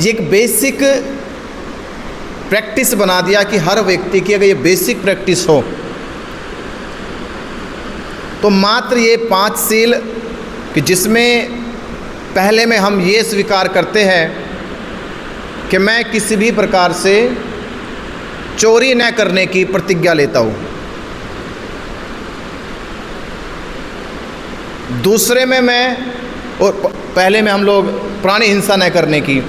ये एक basic practice बना दिया कि हर व्यक्ति की अगर ये बेसिक प्रैक्टिस हो तो मात्र ये 5 सील कि जिसमें पहले में हम ये स्वीकार करते हैं कि मैं किसी भी प्रकार से चोरी न करने की प्रतिज्ञा लेता हूँ। दूसरे में मैं और पहले में हम लोग प्राणी हिंसा न करने की,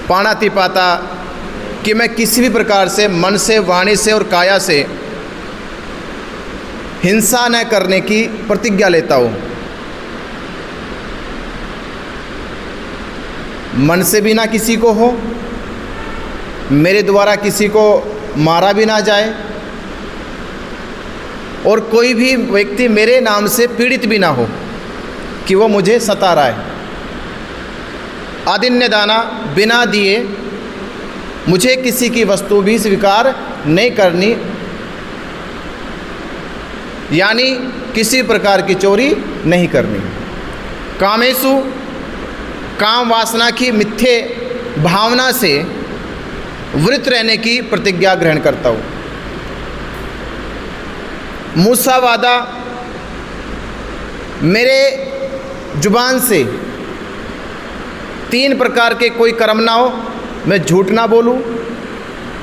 पाणातिपाता कि मैं किसी भी प्रकार से मन से, वाणी से और काया से हिंसा न करने की प्रतिज्ञा लेता हूँ। मन से भी ना किसी को हो, मेरे द्वारा किसी को मारा भी ना जाए और कोई भी व्यक्ति मेरे नाम से पीड़ित भी ना हो कि वो मुझे सता रहा है। आदिन्य दाना, बिना दिए मुझे किसी की वस्तु भी स्वीकार नहीं करनी, यानी किसी प्रकार की चोरी नहीं करनी। कामेषु, काम वासना की मिथ्ये भावना से वृत रहने की प्रतिज्ञा ग्रहण करता हूँ। मूसावादा, मेरे जुबान से 3 प्रकार के कोई कर्म ना हो, मैं झूठ ना बोलूँ,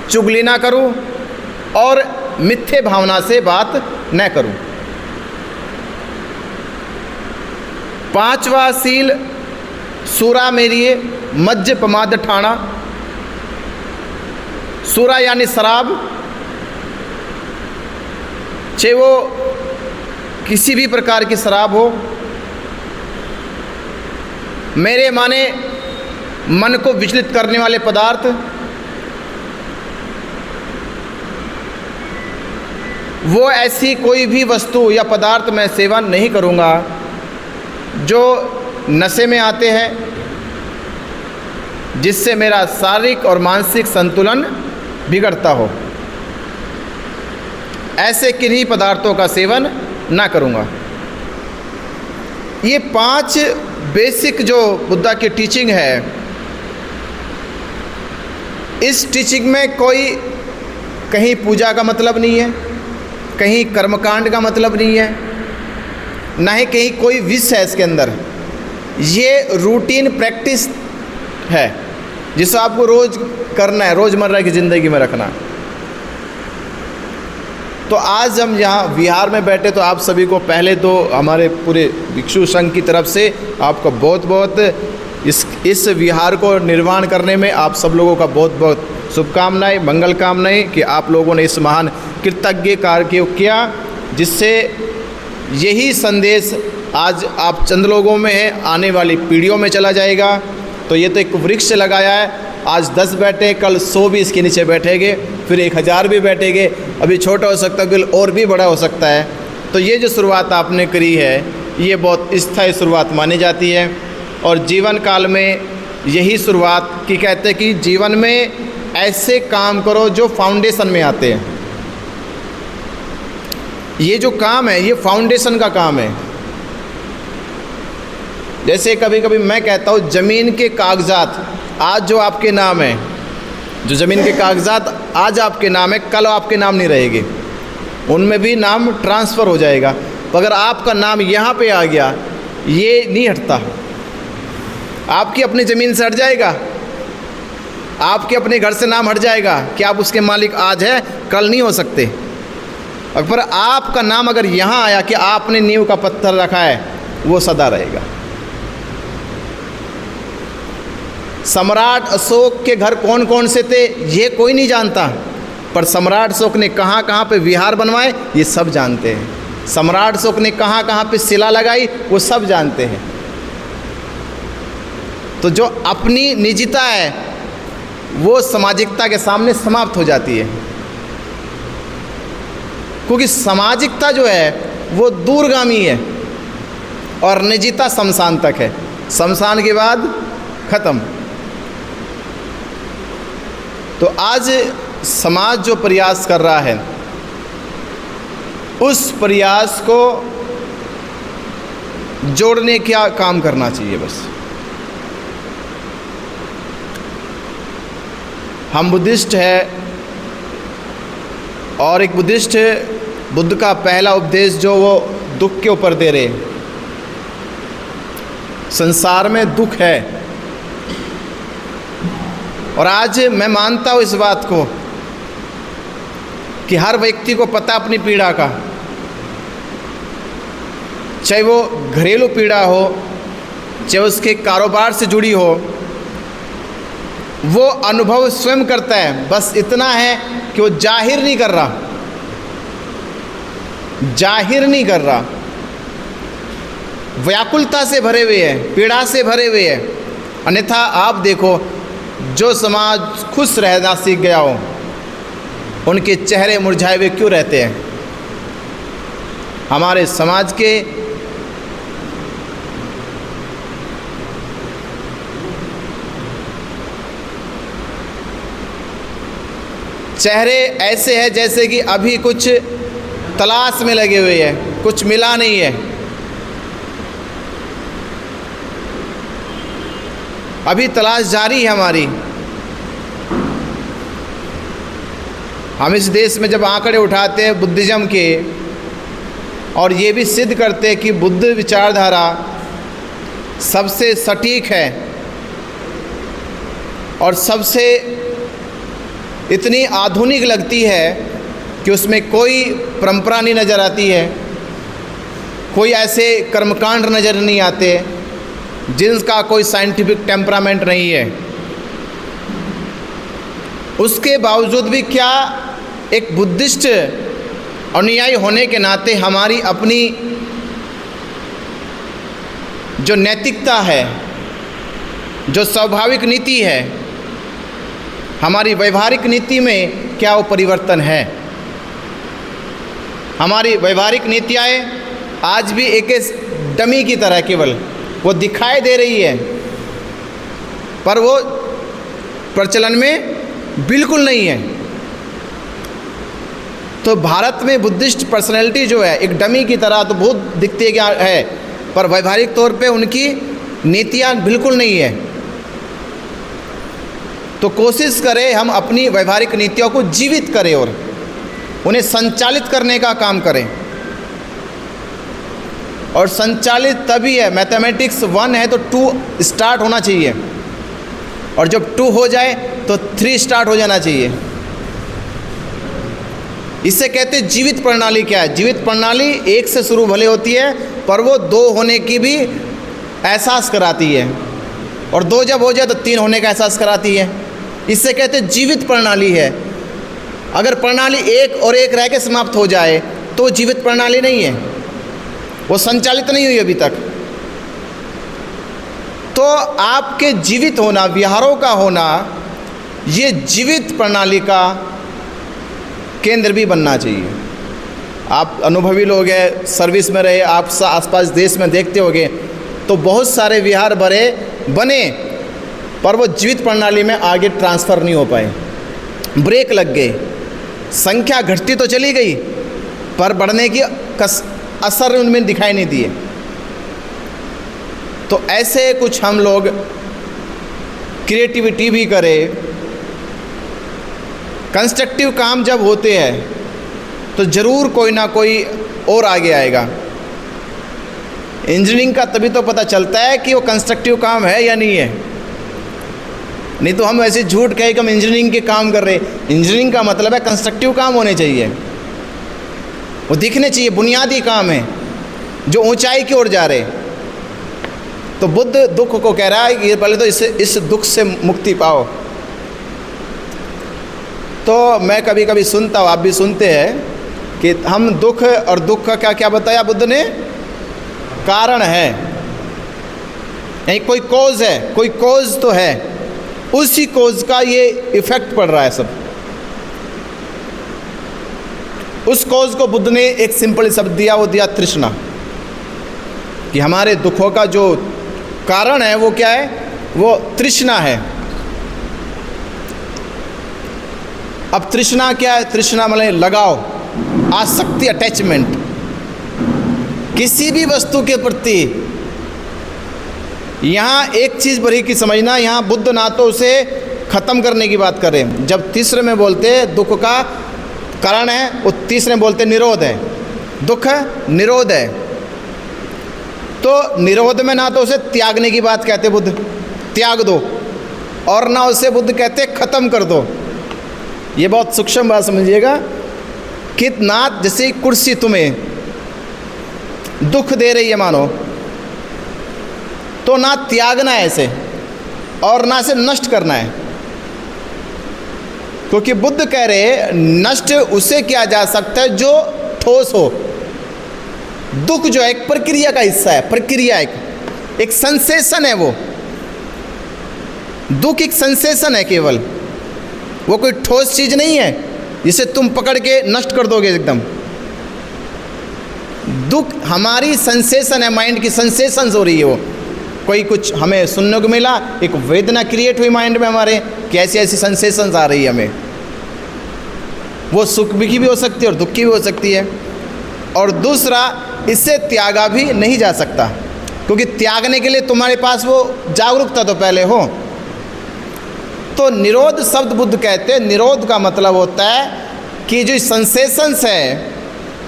चुगली ना करूँ और मिथ्ये भावना से बात न करूँ। 5वां सील सूरा मेरी मज्ज पमाद ठाणा। सूरा यानी शराब, चाहे वो किसी भी प्रकार की शराब हो, मेरे माने मन को विचलित करने वाले पदार्थ, वो ऐसी कोई भी वस्तु या पदार्थ मैं सेवन नहीं करूँगा जो नशे में आते हैं, जिससे मेरा शारीरिक और मानसिक संतुलन बिगड़ता हो। ऐसे किन्हीं पदार्थों का सेवन ना करूँगा। ये 5 बेसिक जो बुद्धा की टीचिंग है, इस टीचिंग में कोई कहीं पूजा का मतलब नहीं है, कहीं कर्मकांड का मतलब नहीं है, ना ही कहीं कोई विष है इसके अंदर। ये रूटीन प्रैक्टिस है जिसे आपको रोज़ करना है, रोज़मर्रा की ज़िंदगी में रखना। तो आज हम यहाँ विहार में बैठे, तो आप सभी को पहले तो हमारे पूरे भिक्षु संघ की तरफ से आपको बहुत बहुत इस विहार को निर्माण करने में आप सब लोगों का बहुत बहुत शुभकामनाएं, मंगल कामनाएं कि आप लोगों ने इस महान कृतज्ञ कार्य को किया, जिससे यही संदेश आज आप चंद लोगों में है, आने वाली पीढ़ियों में चला जाएगा। तो ये तो एक वृक्ष लगाया है, आज 10 बैठे, कल 100 भी इसके नीचे बैठेंगे, फिर 1000 भी बैठेंगे, अभी छोटा हो सकता है, बिल और भी बड़ा हो सकता है। तो ये जो शुरुआत आपने करी है, ये बहुत स्थायी शुरुआत मानी जाती है और जीवन काल में यही शुरुआत की कहते हैं कि जीवन में ऐसे काम करो जो फाउंडेशन में आते हैं। ये जो काम है, ये फाउंडेशन का काम है। जैसे कभी कभी मैं कहता हूँ, ज़मीन के कागजात आज जो आपके नाम है, जो ज़मीन के कागजात आज आपके नाम है, कल आपके नाम नहीं रहेंगे, उनमें भी नाम ट्रांसफ़र हो जाएगा। तो अगर आपका नाम यहाँ पे आ गया, ये नहीं हटता, आपकी अपनी ज़मीन से हट जाएगा, आपके अपने घर से नाम हट जाएगा कि आप उसके मालिक आज है, कल नहीं हो सकते। पर आपका नाम अगर यहाँ आया कि आपने नींव का पत्थर रखा है, वो सदा रहेगा। सम्राट अशोक के घर कौन कौन से थे ये कोई नहीं जानता, पर सम्राट अशोक ने कहाँ कहाँ पे विहार बनवाए ये सब जानते हैं। सम्राट अशोक ने कहाँ कहाँ पे शिला लगाई वो सब जानते हैं। तो जो अपनी निजता है वो सामाजिकता के सामने समाप्त हो जाती है, क्योंकि सामाजिकता जो है वो दूरगामी है और निजता शमशान तक है, शमशान के बाद खत्म। तो आज समाज जो प्रयास कर रहा है, उस प्रयास को जोड़ने का काम करना चाहिए बस। हम बुद्धिस्ट हैं और एक बुद्धिस्ट बुद्ध का पहला उपदेश जो वो दुख के ऊपर दे रहे। संसार में दुख है और आज मैं मानता हूँ इस बात को कि हर व्यक्ति को पता अपनी पीड़ा का, चाहे वो घरेलू पीड़ा हो, चाहे उसके कारोबार से जुड़ी हो, वो अनुभव स्वयं करता है। बस इतना है कि वो जाहिर नहीं कर रहा, व्याकुलता से भरे हुए हैं, पीड़ा से भरे हुए हैं। अन्यथा आप देखो, जो समाज खुश रहना सीख गया हो, उनके चेहरे मुरझाए हुए क्यों रहते हैं? हमारे समाज के चेहरे ऐसे हैं जैसे कि अभी कुछ तलाश में लगे हुए हैं, कुछ मिला नहीं है, अभी तलाश जारी है हमारी। हम इस देश में जब आंकड़े उठाते हैं बुद्धिज़्म के और ये भी सिद्ध करते हैं कि बुद्ध विचारधारा सबसे सटीक है और सबसे इतनी आधुनिक लगती है कि उसमें कोई परंपरा नहीं नज़र आती है, कोई ऐसे कर्मकांड नज़र नहीं आते जिनका कोई साइंटिफिक टेम्परामेंट नहीं है। उसके बावजूद भी क्या एक बुद्धिस्ट अनुयायी होने के नाते हमारी अपनी जो नैतिकता है, जो स्वाभाविक नीति है, हमारी व्यवहारिक नीति में क्या वो परिवर्तन है? हमारी व्यवहारिक नीतियाँ आज भी एक डमी की तरह केवल वो दिखाई दे रही है, पर वो प्रचलन में बिल्कुल नहीं है। तो भारत में बुद्धिस्ट पर्सनैलिटी जो है एक डमी की तरह तो बहुत दिखती है, पर व्यवहारिक तौर पे उनकी नीतियाँ बिल्कुल नहीं है। तो कोशिश करें हम अपनी व्यवहारिक नीतियों को जीवित करें और उन्हें संचालित करने का काम करें। और संचालित तभी है, मैथमेटिक्स 1 है तो 2 स्टार्ट होना चाहिए, और जब 2 हो जाए तो 3 स्टार्ट हो जाना चाहिए। इससे कहते हैं जीवित प्रणाली क्या है? जीवित प्रणाली 1 से शुरू भले होती है, पर वो 2 होने की भी एहसास कराती है, और 2 जब हो जाए तो 3 होने का एहसास कराती है। इससे कहते हैं जीवित प्रणाली है। अगर प्रणाली 1 और 1 रह के समाप्त हो जाए तो जीवित प्रणाली नहीं है, वो संचालित नहीं हुई अभी तक। तो आपके जीवित होना, विहारों का होना, ये जीवित प्रणाली का केंद्र भी बनना चाहिए। आप अनुभवी लोग हैं, सर्विस में रहे, आप आसपास देश में देखते होंगे तो बहुत सारे विहार बने, पर वो जीवित प्रणाली में आगे ट्रांसफ़र नहीं हो पाए, ब्रेक लग गए। संख्या घटती तो चली गई, पर बढ़ने की असर उनमें दिखाई नहीं दिए। तो ऐसे कुछ हम लोग क्रिएटिविटी भी करें। कंस्ट्रक्टिव काम जब होते हैं तो ज़रूर कोई ना कोई और आगे आएगा। इंजीनियरिंग का तभी तो पता चलता है कि वो कंस्ट्रक्टिव काम है या नहीं है, नहीं तो हम ऐसे झूठ कहे कि हम इंजीनियरिंग के काम कर रहे। इंजीनियरिंग का मतलब है कंस्ट्रक्टिव काम होने चाहिए, वो दिखने चाहिए, बुनियादी काम है जो ऊंचाई की ओर जा रहे। तो बुद्ध दुख को कह रहा है कि पहले तो इस दुख से मुक्ति पाओ। तो मैं कभी कभी सुनता हूँ, आप भी सुनते हैं कि हम दुख और दुख का क्या क्या बताया बुद्ध ने? कारण है, यानी कोई कॉज है, कोई कॉज तो है, उसी कॉज का ये इफेक्ट पड़ रहा है सब। उस कॉज को बुद्ध ने एक सिंपल शब्द दिया, वो दिया तृष्णा। कि हमारे दुखों का जो कारण है वो क्या है? वो तृष्णा है। अब तृष्णा क्या है? तृष्णा मतलब लगाव, आसक्ति, अटैचमेंट किसी भी वस्तु के प्रति। यहाँ एक चीज़ बड़ी की समझना, यहाँ बुद्ध ना तो उसे ख़त्म करने की बात करें, जब तीसरे में बोलते हैं दुख का कारण है, वो तीसरे में बोलते निरोध है, दुख निरोध है। तो निरोध में ना तो उसे त्यागने की बात कहते बुद्ध, त्याग दो, और ना उसे बुद्ध कहते ख़त्म कर दो। ये बहुत सूक्ष्म बात समझिएगा कि ना जैसे कुर्सी तुम्हें दुख दे रही है मानो, तो ना त्यागना है इसे और ना इसे नष्ट करना है, क्योंकि बुद्ध कह रहे नष्ट उसे किया जा सकता है जो ठोस हो। दुख जो है एक प्रक्रिया का हिस्सा है, प्रक्रिया एक सेंसेशन है। वो दुख एक सेंसेशन है केवल, वो कोई ठोस चीज नहीं है जिसे तुम पकड़ के नष्ट कर दोगे एकदम। दुख हमारी सेंसेशन है, माइंड की सेंसेशंस हो रही है। वो कोई कुछ हमें सुनने को मिला, एक वेदना क्रिएट हुई माइंड में हमारे, कैसी ऐसी सेंसेशंस आ रही है हमें। वो सुख की भी हो सकती है और दुख की भी हो सकती है। और दूसरा, इससे त्यागा भी नहीं जा सकता, क्योंकि त्यागने के लिए तुम्हारे पास वो जागरूकता तो पहले हो। तो निरोध शब्द बुद्ध कहते हैं, निरोध का मतलब होता है कि जो सेंसेशंस है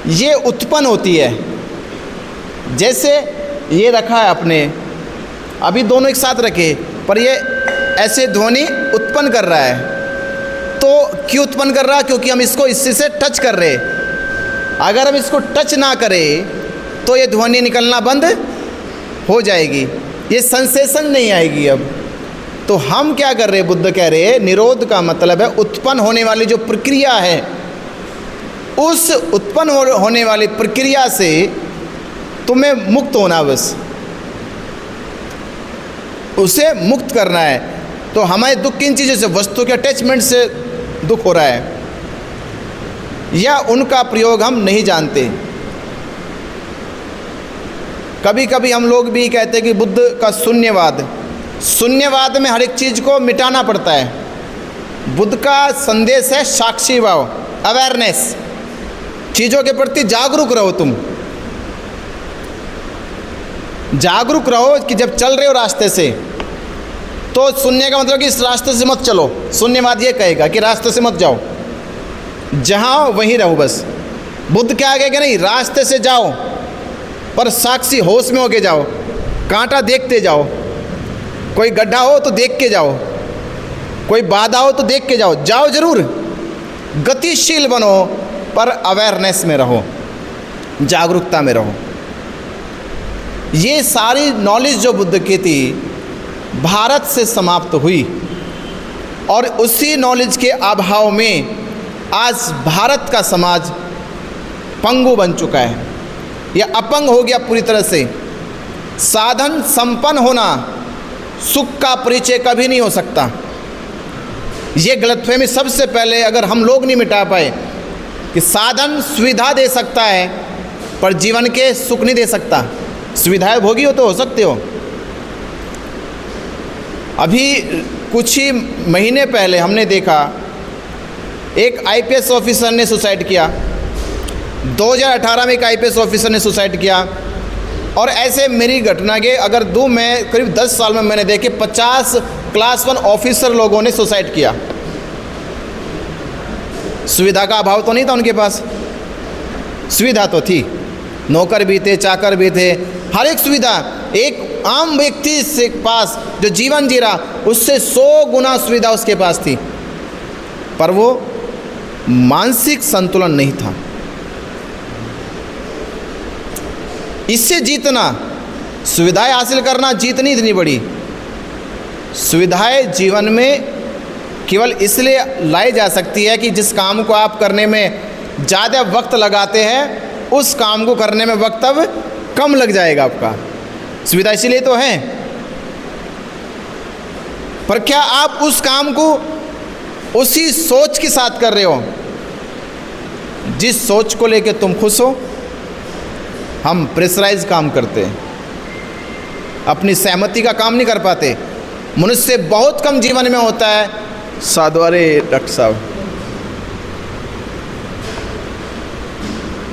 ये उत्पन्न होती है। जैसे ये रखा है अपने, अभी दोनों एक साथ रखे, पर ये ऐसे ध्वनि उत्पन्न कर रहा है। तो क्यों उत्पन्न कर रहा है? क्योंकि हम इसको इससे से टच कर रहे। अगर हम इसको टच ना करें तो ये ध्वनि निकलना बंद हो जाएगी, ये सेंसेशन नहीं आएगी। अब तो हम क्या कर रहे हैं? बुद्ध कह रहे हैं निरोध का मतलब है उत्पन्न होने वाली जो प्रक्रिया है, उस उत्पन्न होने वाली प्रक्रिया से तुम्हें मुक्त होना, बस उसे मुक्त करना है। तो हमारे दुख किन चीज़ों से? वस्तु के अटैचमेंट से दुख हो रहा है, या उनका प्रयोग हम नहीं जानते। कभी कभी हम लोग भी कहते हैं कि बुद्ध का शून्यवाद, शून्यवाद में हर एक चीज़ को मिटाना पड़ता है। बुद्ध का संदेश है साक्षी भाव, अवेयरनेस, चीज़ों के प्रति जागरूक रहो। तुम जागरूक रहो कि जब चल रहे हो रास्ते से, तो शून्य का मतलब कि इस रास्ते से मत चलो। शून्यवाद ये कहेगा कि रास्ते से मत जाओ, जहाँ वहीं रहो बस। बुद्ध क्या कहेगा? नहीं, रास्ते से जाओ पर साक्षी होश में होके जाओ, कांटा देखते जाओ, कोई गड्ढा हो तो देख के जाओ, कोई बाधा हो तो देख के जाओ, जाओ जरूर, गतिशील बनो पर अवेयरनेस में रहो, जागरूकता में रहो। ये सारी नॉलेज जो बुद्ध की थी भारत से समाप्त हुई, और उसी नॉलेज के अभाव में आज भारत का समाज पंगु बन चुका है, या अपंग हो गया पूरी तरह से। साधन संपन्न होना सुख का परिचय कभी नहीं हो सकता। ये गलतफहमी सबसे पहले अगर हम लोग नहीं मिटा पाए कि साधन सुविधा दे सकता है पर जीवन के सुख नहीं दे सकता। सुविधाएं भोगी हो तो हो सकते हो। अभी कुछ ही महीने पहले हमने देखा एक आईपीएस ऑफिसर ने सुसाइड किया, 2018 में एक आईपीएस ऑफिसर ने सुसाइड किया। और ऐसे मेरी घटना के अगर दूँ मैं करीब 10 साल में मैंने देखे 50 क्लास 1 ऑफिसर लोगों ने सुसाइड किया। सुविधा का अभाव तो नहीं था उनके पास, सुविधा तो थी, नौकर भी थे, चाकर भी थे, हर एक सुविधा एक आम व्यक्ति से पास जो जीवन जी रहा उससे 100 गुना सुविधा उसके पास थी, पर वो मानसिक संतुलन नहीं था। इससे जीतना, सुविधाएं हासिल करना जीत नहीं इतनी बड़ी। सुविधाएं जीवन में केवल इसलिए लाई जा सकती है कि जिस काम को आप करने में ज़्यादा वक्त लगाते हैं उस काम को करने में वक्त अब कम लग जाएगा आपका। सुविधा इसीलिए तो है। पर क्या आप उस काम को उसी सोच के साथ कर रहे हो जिस सोच को लेकर तुम खुश हो? हम प्रेशराइज काम करते हैं, अपनी सहमति का काम नहीं कर पाते। मनुष्य बहुत कम जीवन में होता है साधुवारे डॉक्टर साहब,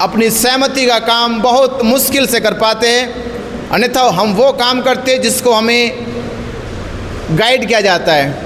अपनी सहमति का काम बहुत मुश्किल से कर पाते हैं। अन्यथा हम वो काम करते हैं जिसको हमें गाइड किया जाता है।